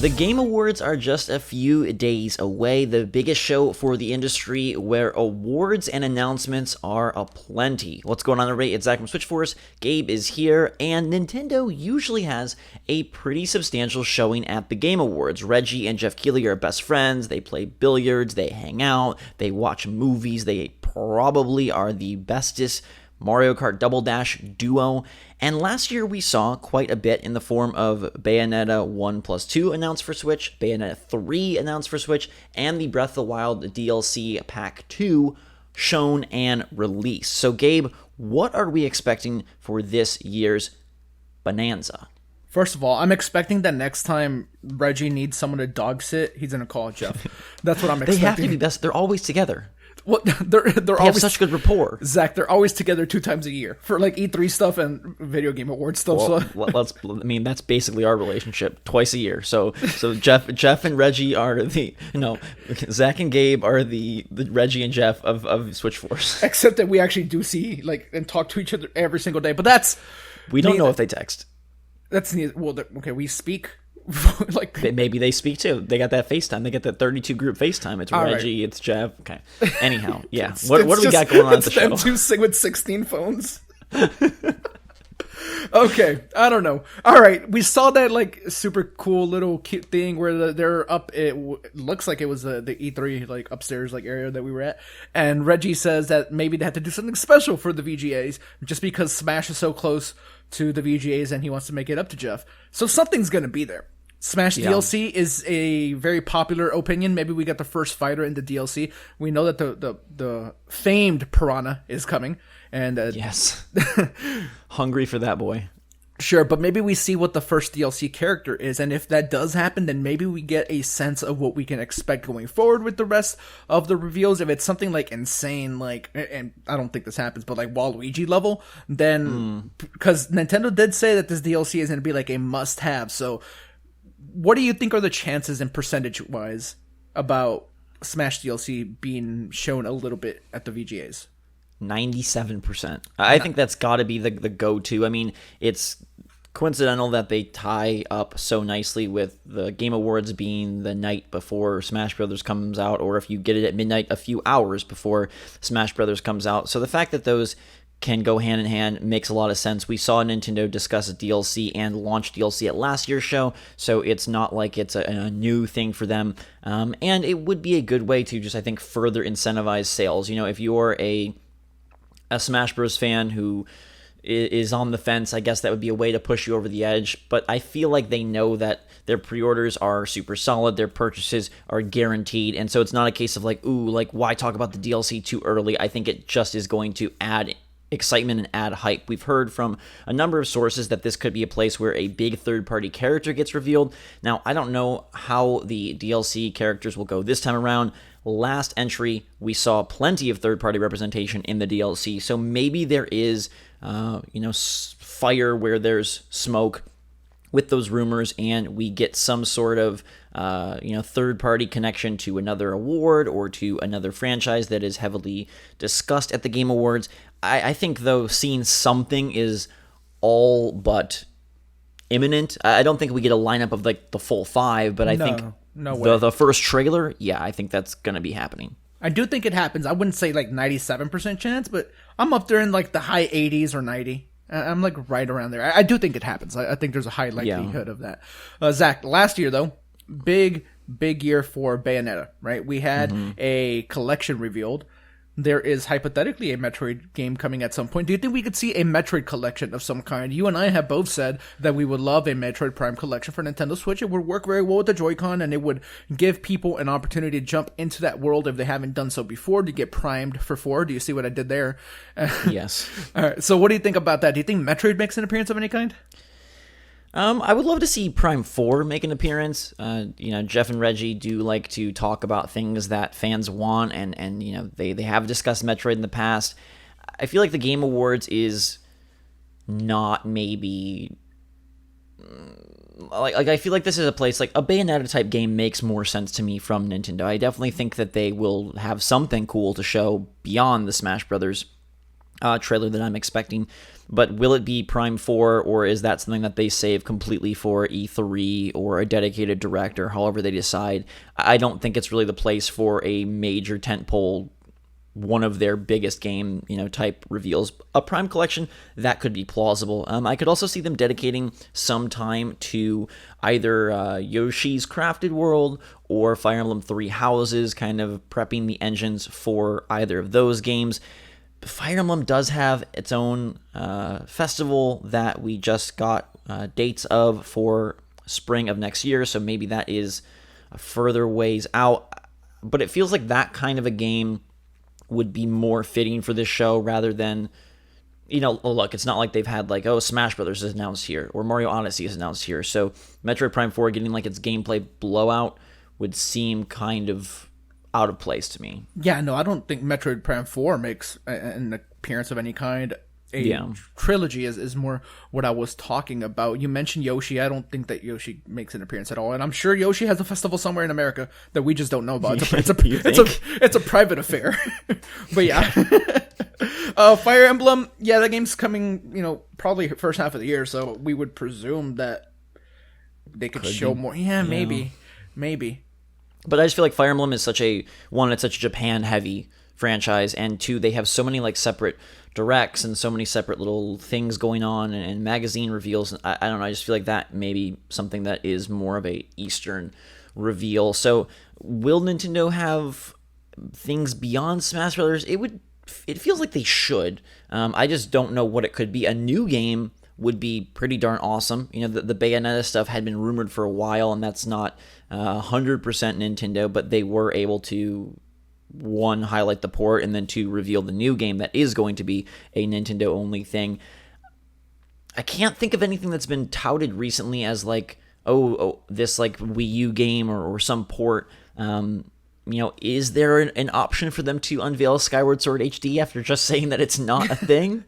The Game Awards are just a few days away, the biggest show for the industry where awards and announcements are aplenty. What's going on, everybody? It's Zach from Switchforce. Gabe is here, and Nintendo usually has a pretty substantial showing at the Game Awards. Reggie and Jeff Keighley are best friends, they play billiards, they hang out, they watch movies, they probably are the bestest Mario Kart Double Dash duo, and last year we saw quite a bit in the form of Bayonetta 1+2 announced for Switch, Bayonetta 3 announced for Switch, and the Breath of the Wild DLC Pack 2 shown and released. So Gabe, what are we expecting for this year's Bonanza? First of all, I'm expecting that next time Reggie needs someone to dog sit, he's going to call Jeff. That's what I'm expecting. They have to be best. They're always together. Well, they're They always have such good rapport. Zach, they're always together 2 times a year for like E3 stuff and video game award stuff. That's basically our relationship, twice a year. So Jeff and Reggie are Zach and Gabe are the Reggie and Jeff of Switch Force. Except that we actually do see and talk to each other every single day. But we don't know if they text. Okay. We speak. Maybe they speak too. They got that FaceTime. They got that 32 group FaceTime. It's Reggie, right. It's Jeff. Okay. Anyhow, yeah. What do we got going on at the show? It's them 2 with 16 phones. Okay, I don't know. All right, we saw that super cool little cute thing where they're up. It looks like it was the E3 upstairs area that we were at, and Reggie says that maybe they had to do something special for the VGAs just because Smash is so close to the VGAs and he wants to make it up to Jeff. So something's gonna be there. Smash DLC is a very popular opinion. Maybe we got the first fighter in the DLC. We know that the famed Piranha is coming, and yes, hungry for that boy. Sure, but maybe we see what the first DLC character is, and if that does happen, then maybe we get a sense of what we can expect going forward with the rest of the reveals. If it's something insane, and I don't think this happens, but Waluigi level, then because Nintendo did say that this DLC is going to be a must-have, so. What do you think are the chances and percentage-wise about Smash DLC being shown a little bit at the VGAs? 97%. I think that's got to be the go-to. I mean, it's coincidental that they tie up so nicely with the Game Awards being the night before Smash Brothers comes out, or if you get it at midnight, a few hours before Smash Brothers comes out. So the fact that those can go hand in hand makes a lot of sense. We saw Nintendo discuss a DLC and launch DLC at last year's show, so it's not like it's a new thing for them. And it would be a good way to just, I think, further incentivize sales. If you're a Smash Bros. Fan who is on the fence, I guess that would be a way to push you over the edge. But I feel like they know that their pre-orders are super solid, their purchases are guaranteed, and so it's not a case of why talk about the DLC too early? I think it just is going to add excitement and add hype. We've heard from a number of sources that this could be a place where a big third-party character gets revealed. Now, I don't know how the DLC characters will go this time around. Last entry, we saw plenty of third-party representation in the DLC, so maybe there is, fire where there's smoke with those rumors, and we get some sort of third-party connection to another award or to another franchise that is heavily discussed at the Game Awards. I think, though, seeing something is all but imminent. I don't think we get a lineup of the full 5, but I think the first trailer, I think that's going to be happening. I do think it happens. I wouldn't say 97% chance, but I'm up there in the high 80s or 90. I'm right around there. I do think it happens. I think there's a high likelihood of that. Zach, last year though, big year for Bayonetta, right? We had a collection revealed. There is hypothetically a Metroid game coming at some point. Do you think we could see a Metroid collection of some kind? You and I have both said that we would love a Metroid Prime collection for Nintendo Switch. It would work very well with the Joy-Con, and it would give people an opportunity to jump into that world if they haven't done so before, to get primed for 4. Do you see what I did there? Yes. All right. So what do you think about that? Do you think Metroid makes an appearance of any kind? I would love to see Prime 4 make an appearance. Jeff and Reggie do like to talk about things that fans want, and they have discussed Metroid in the past. I feel like the Game Awards is not maybe... I feel like this is a place, a Bayonetta type game makes more sense to me from Nintendo. I definitely think that they will have something cool to show beyond the Smash Brothers trailer that I'm expecting. But will it be Prime 4, or is that something that they save completely for E3 or a dedicated direct, or however they decide? I don't think it's really the place for a major tentpole, one of their biggest game, type reveals. A Prime collection, that could be plausible. I could also see them dedicating some time to either Yoshi's Crafted World or Fire Emblem Three Houses, kind of prepping the engines for either of those games. Fire Emblem does have its own festival that we just got dates of for spring of next year, so maybe that is a further ways out. But it feels like that kind of a game would be more fitting for this show rather than, look, it's not like they've had like, Smash Brothers is announced here or Mario Odyssey is announced here. So Metroid Prime 4 getting like its gameplay blowout would seem kind of out of place to me. Yeah, no, I don't think Metroid Prime 4 makes an appearance of any kind. Trilogy is more what I was talking about. You mentioned Yoshi. I don't think that Yoshi makes an appearance at all, and I'm sure Yoshi has a festival somewhere in America that we just don't know about. It's a private affair. But yeah, Fire Emblem. Yeah, that game's coming. Probably first half of the year, so we would presume that they could show more. Yeah, maybe. But I just feel like Fire Emblem is it's such a Japan-heavy franchise, and two, they have so many like separate directs and so many separate little things going on and magazine reveals. I don't know. I just feel like that may be something that is more of a Eastern reveal. So will Nintendo have things beyond Smash Brothers? It feels like they should. I just don't know what it could be. A new game would be pretty darn awesome. The Bayonetta stuff had been rumored for a while, and that's not 100% Nintendo, but they were able to, one, highlight the port, and then two, reveal the new game that is going to be a Nintendo-only thing. I can't think of anything that's been touted recently as like, this like Wii U game or some port. Is there an option for them to unveil Skyward Sword HD after just saying that it's not a thing?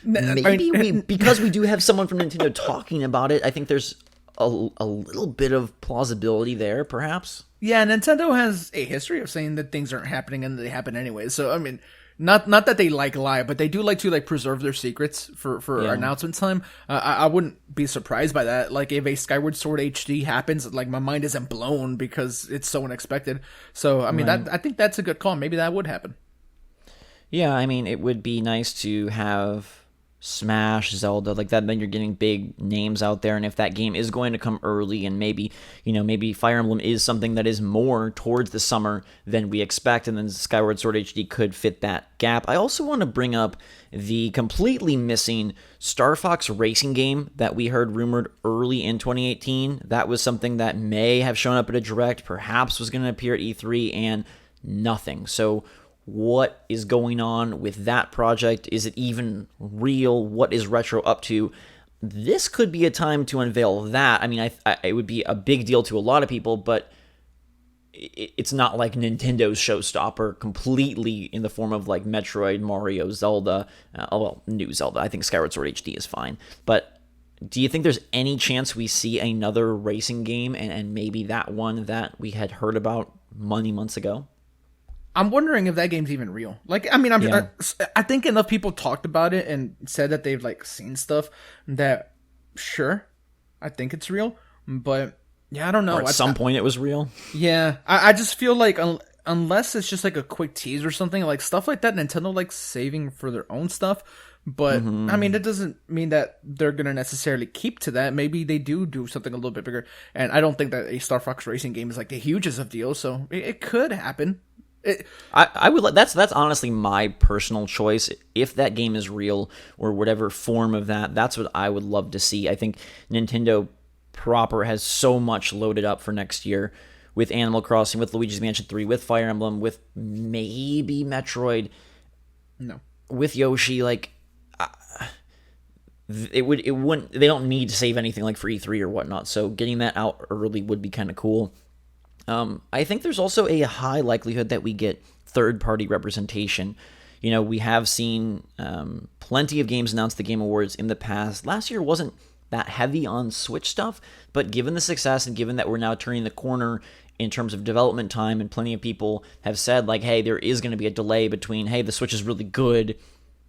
Maybe because we do have someone from Nintendo talking about it, I think there's a little bit of plausibility there, perhaps. Yeah, Nintendo has a history of saying that things aren't happening and they happen anyway. So, I mean, not that they lie, but they do like to preserve their secrets for announcement time. I wouldn't be surprised by that. Like, if a Skyward Sword HD happens, like, my mind isn't blown because it's so unexpected. So, I mean, I think that's a good call. Maybe that would happen. Yeah, I mean, it would be nice to have Smash, Zelda, like that, then you're getting big names out there, and if that game is going to come early, and maybe Fire Emblem is something that is more towards the summer than we expect, and then Skyward Sword HD could fit that gap. I also want to bring up the completely missing Star Fox racing game that we heard rumored early in 2018. That was something that may have shown up at a direct, perhaps was going to appear at E3, and nothing. So what is going on with that project? Is it even real? What is Retro up to? This could be a time to unveil that. I mean, it would be a big deal to a lot of people, but it's not like Nintendo's showstopper completely in the form of like Metroid, Mario, Zelda. New Zelda. I think Skyward Sword HD is fine. But do you think there's any chance we see another racing game and maybe that one that we had heard about many months ago? I'm wondering if that game's even real. Like, I mean, I think enough people talked about it and said that they've seen stuff that, sure, I think it's real, but yeah, I don't know. Or at some point it was real. Yeah, I just feel like unless it's just like a quick tease or something, like stuff like that, Nintendo likes saving for their own stuff. But I mean, it doesn't mean that they're gonna necessarily keep to that. Maybe they do something a little bit bigger. And I don't think that a Star Fox racing game is like the hugest of deals, so it could happen. I would. That's honestly my personal choice. If that game is real or whatever form of that, that's what I would love to see. I think Nintendo proper has so much loaded up for next year with Animal Crossing, with Luigi's Mansion 3, with Fire Emblem, with maybe Metroid, with Yoshi. Like, it wouldn't. They don't need to save anything like for E3 or whatnot. So getting that out early would be kind of cool. I think there's also a high likelihood that we get third-party representation. We have seen plenty of games announced at the Game Awards in the past. Last year wasn't that heavy on Switch stuff, but given the success and given that we're now turning the corner in terms of development time, and plenty of people have said, like, hey, there is going to be a delay between, hey, the Switch is really good,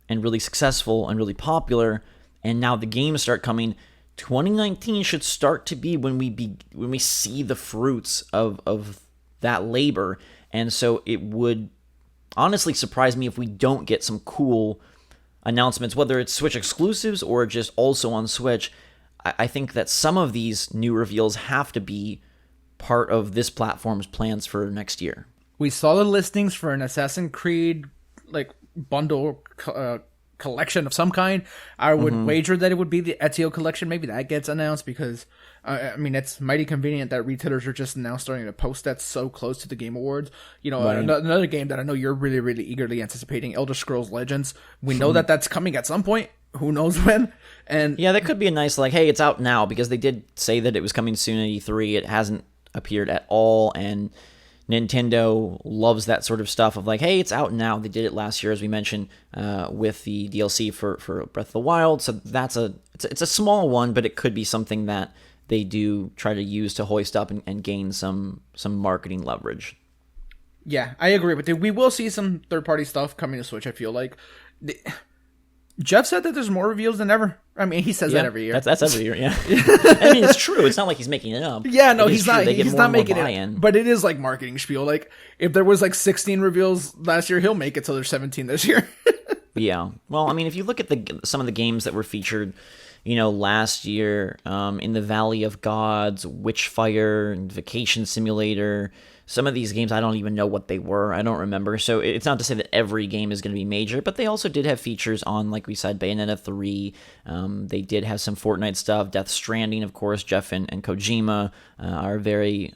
and really successful and really popular, and now the games start coming. 2019 should start to be when we see the fruits of that labor, and so it would honestly surprise me if we don't get some cool announcements, whether it's Switch exclusives or just also on Switch. I think that some of these new reveals have to be part of this platform's plans for next year. We saw the listings for an Assassin's Creed like bundle collection of some kind. I would wager that it would be the Ezio collection. Maybe that gets announced because I mean, it's mighty convenient that retailers are just now starting to post that so close to the Game Awards. You know, another game that I know you're really, really eagerly anticipating, Elder Scrolls Legends. We know that that's coming at some point. Who knows when? And yeah, that could be a nice, like, hey, it's out now, because they did say that it was coming soon at E3. It hasn't appeared at all, and Nintendo loves that sort of stuff of like, hey, it's out now. They did it last year, as we mentioned, with the DLC for Breath of the Wild. So it's a small one, but it could be something that they do try to use to hoist up and gain some marketing leverage. Yeah, I agree with you. We will see some third-party stuff coming to Switch, I feel like. Jeff said that there's more reveals than ever. I mean, he says that every year. That's every year, yeah. I mean, it's true. It's not like he's making it up. Yeah, no, he's not. He's not making it. But it is like marketing spiel. Like, if there was like 16 reveals last year, he'll make it till there's 17 this year. Yeah. Well, I mean, if you look at some of the games that were featured, you know, last year, in the Valley of Gods, Witchfire, and Vacation Simulator, some of these games, I don't even know what they were. I don't remember. So it's not to say that every game is going to be major, but they also did have features on, like we said, Bayonetta 3. They did have some Fortnite stuff. Death Stranding, of course. Jeff and Kojima are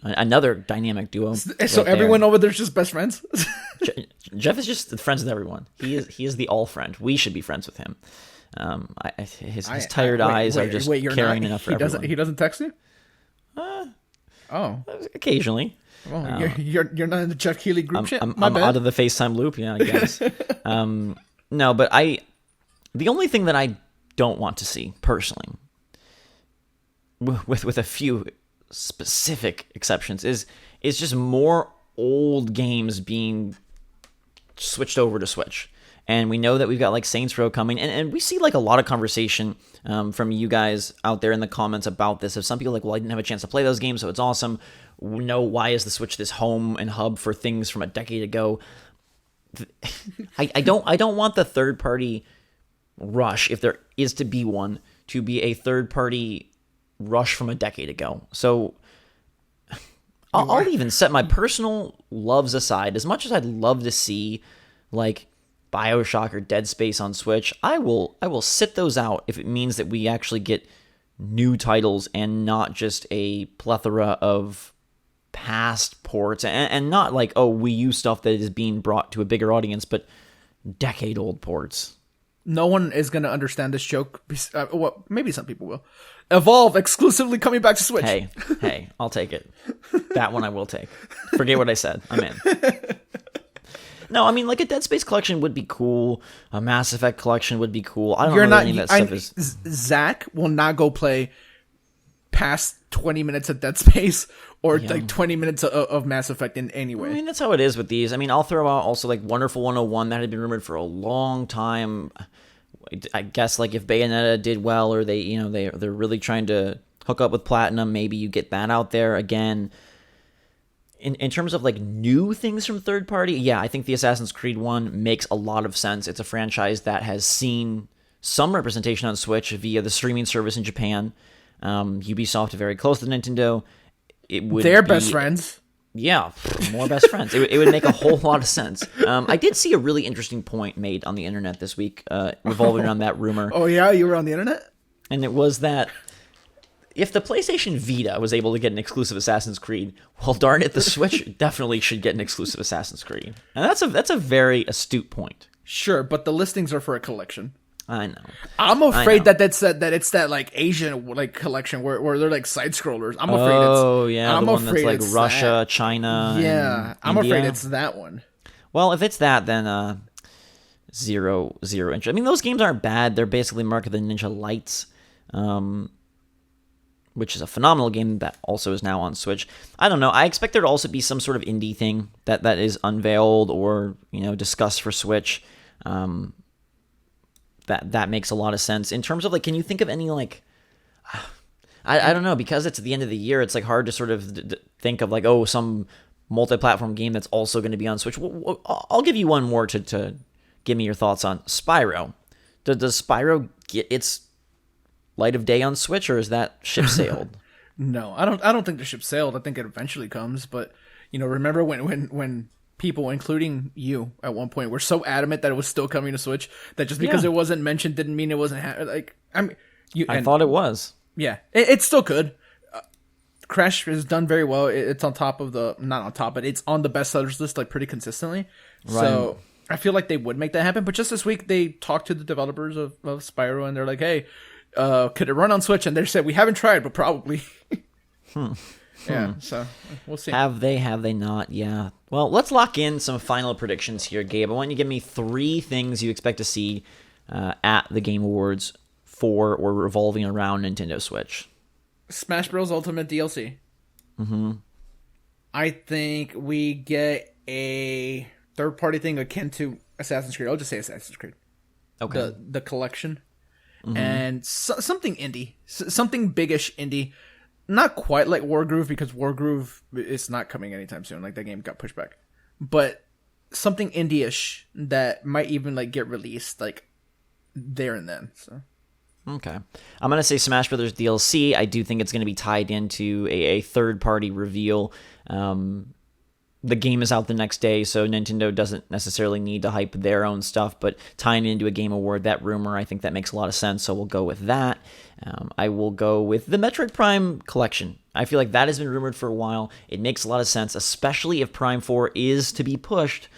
another dynamic duo. So everyone over there's just best friends? Jeff is just friends with everyone. He is the all friend. We should be friends with him. His tired eyes are just caring enough for everyone. He doesn't text you? Occasionally. Well, you're not in the Jeff Keighley group chat? I'm out of the FaceTime loop, yeah, I guess. No, but the only thing that I don't want to see, personally, with a few specific exceptions, is just more old games being switched over to Switch. And we know that we've got like Saints Row coming, and we see like a lot of conversation from you guys out there in the comments about this. If some people are like, well, I didn't have a chance to play those games, so it's awesome. No, why is the Switch this home and hub for things from a decade ago? I don't want the third party rush, if there is to be one, to be a third party rush from a decade ago. So I'll even set my personal loves aside. As much as I'd love to see like BioShock or Dead Space on Switch, I will sit those out if it means that we actually get new titles and not just a plethora of past ports, and not like, oh, Wii U stuff that is being brought to a bigger audience, but decade-old ports. No one is going to understand this joke. Well, maybe some people will. Evolve exclusively coming back to Switch. Hey, I'll take it. That one I will take. Forget what I said. I'm in. No, I mean, like a Dead Space collection would be cool. A Mass Effect collection would be cool. I don't know any of that stuff is. Zach will not go play past 20 minutes of Dead Space or like 20 minutes of Mass Effect in any way. I mean, that's how it is with these. I mean, I'll throw out also like Wonderful 101 that had been rumored for a long time. I guess like if Bayonetta did well, or they're really trying to hook up with Platinum, maybe you get that out there again. In terms of like new things from third party, yeah, I think the Assassin's Creed one makes a lot of sense. It's a franchise that has seen some representation on Switch via the streaming service in Japan. Ubisoft are very close to Nintendo. They're best friends. Yeah, more best friends. It would make a whole lot of sense. I did see a really interesting point made on the internet this week, revolving around that rumor. Oh yeah, you were on the internet? And it was that if the PlayStation Vita was able to get an exclusive Assassin's Creed, well, darn it, the Switch definitely should get an exclusive Assassin's Creed. And that's a very astute point. Sure, but the listings are for a collection. I know. I'm afraid that it's that like Asian like collection where they're like side scrollers. I'm afraid it's. Oh yeah, the one that's like Russia, China. Yeah, I'm India. afraid it's that one. Well, if it's that, then zero interest. I mean, those games aren't bad. They're basically Mark of the Ninja Lights, which is a phenomenal game that also is now on Switch. I don't know. I expect there to also be some sort of indie thing that is unveiled or discussed for Switch. that makes a lot of sense. In terms of like, can you think of any like, I don't know, because it's at the end of the year, it's like hard to sort of think of like, oh, some multi-platform game that's also going to be on Switch. I'll give you one more to give me your thoughts on Spyro. Does Spyro get its light of day on Switch, or is that ship sailed? No, I don't think the ship sailed. I think it eventually comes, but remember when people, including you, at one point were so adamant that it was still coming to Switch that just because it wasn't mentioned didn't mean it wasn't I thought it was. Yeah, it still could. Crash has done very well. It's on top of not on top, but it's on the best sellers list like pretty consistently. Right. So I feel like they would make that happen. But just this week, they talked to the developers of Spyro, and they're like, hey, could it run on Switch? And they said, we haven't tried, but probably. Yeah, so we'll see. Have they not? Yeah. Well, let's lock in some final predictions here, Gabe. I want you to give me 3 things you expect to see at the Game Awards for or revolving around Nintendo Switch. Smash Bros. Ultimate DLC. Mm-hmm. I think we get a third-party thing akin to Assassin's Creed. I'll just say Assassin's Creed. Okay. The collection. Mm-hmm. And something indie. Something biggish indie. Not quite like Wargroove, because Wargroove is not coming anytime soon. Like, that game got pushed back. But something indie-ish that might even like get released like there and then. So. Okay. I'm going to say Smash Brothers DLC. I do think it's going to be tied into a third-party reveal. The game is out the next day, so Nintendo doesn't necessarily need to hype their own stuff, but tying it into a Game Award, that rumor, I think that makes a lot of sense, so we'll go with that. I will go with the Metroid Prime collection. I feel like that has been rumored for a while. It makes a lot of sense, especially if Prime 4 is to be pushed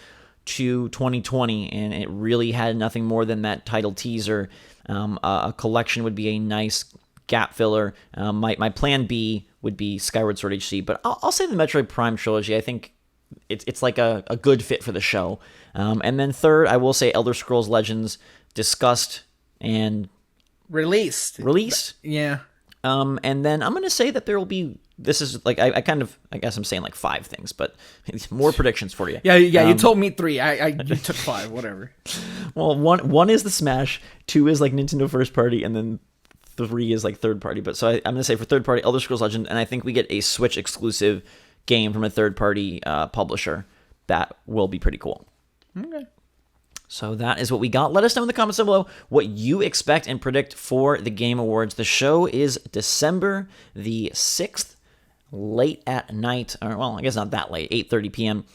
to 2020, and it really had nothing more than that title teaser. A collection would be a nice gap filler. My plan B would be Skyward Sword HD, but I'll say the Metroid Prime trilogy. I think it's like a good fit for the show. And then third, I will say Elder Scrolls Legends discussed and released. Yeah. And then I'm going to say that there will be, this is like, I guess I'm saying like 5 things, but more predictions for you. Yeah, you told me 3. You took 5, whatever. Well, one is the Smash, 2 is like Nintendo first party, and then 3 is like third party. But so I'm going to say for third party, Elder Scrolls Legend, and I think we get a Switch exclusive game from a third party publisher. That will be pretty cool. Okay. So that is what we got. Let us know in the comments down below what you expect and predict for the Game Awards. The show is December the 6th, late at night, or well, I guess not that late, 8:30 p.m.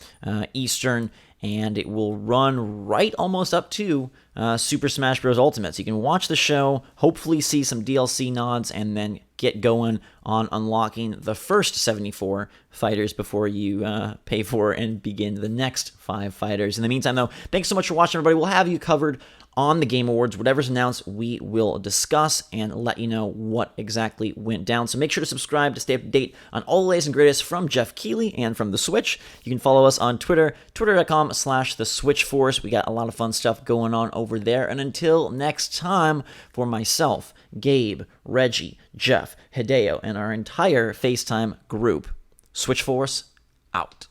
Eastern, and it will run right almost up to Super Smash Bros. Ultimate. So you can watch the show, hopefully see some DLC nods, and then get going on unlocking the first 74 fighters before you pay for and begin the next 5 fighters. In the meantime, though, thanks so much for watching, everybody. We'll have you covered on the Game Awards. Whatever's announced, we will discuss and let you know what exactly went down. So make sure to subscribe to stay up to date on all the latest and greatest from Jeff Keighley and from The Switch. You can follow us on Twitter, twitter.com/TheSwitchForce. We got a lot of fun stuff going on over there. And until next time, for myself, Gabe, Reggie, Jeff, Hideo, and our entire FaceTime group, Switch Force out.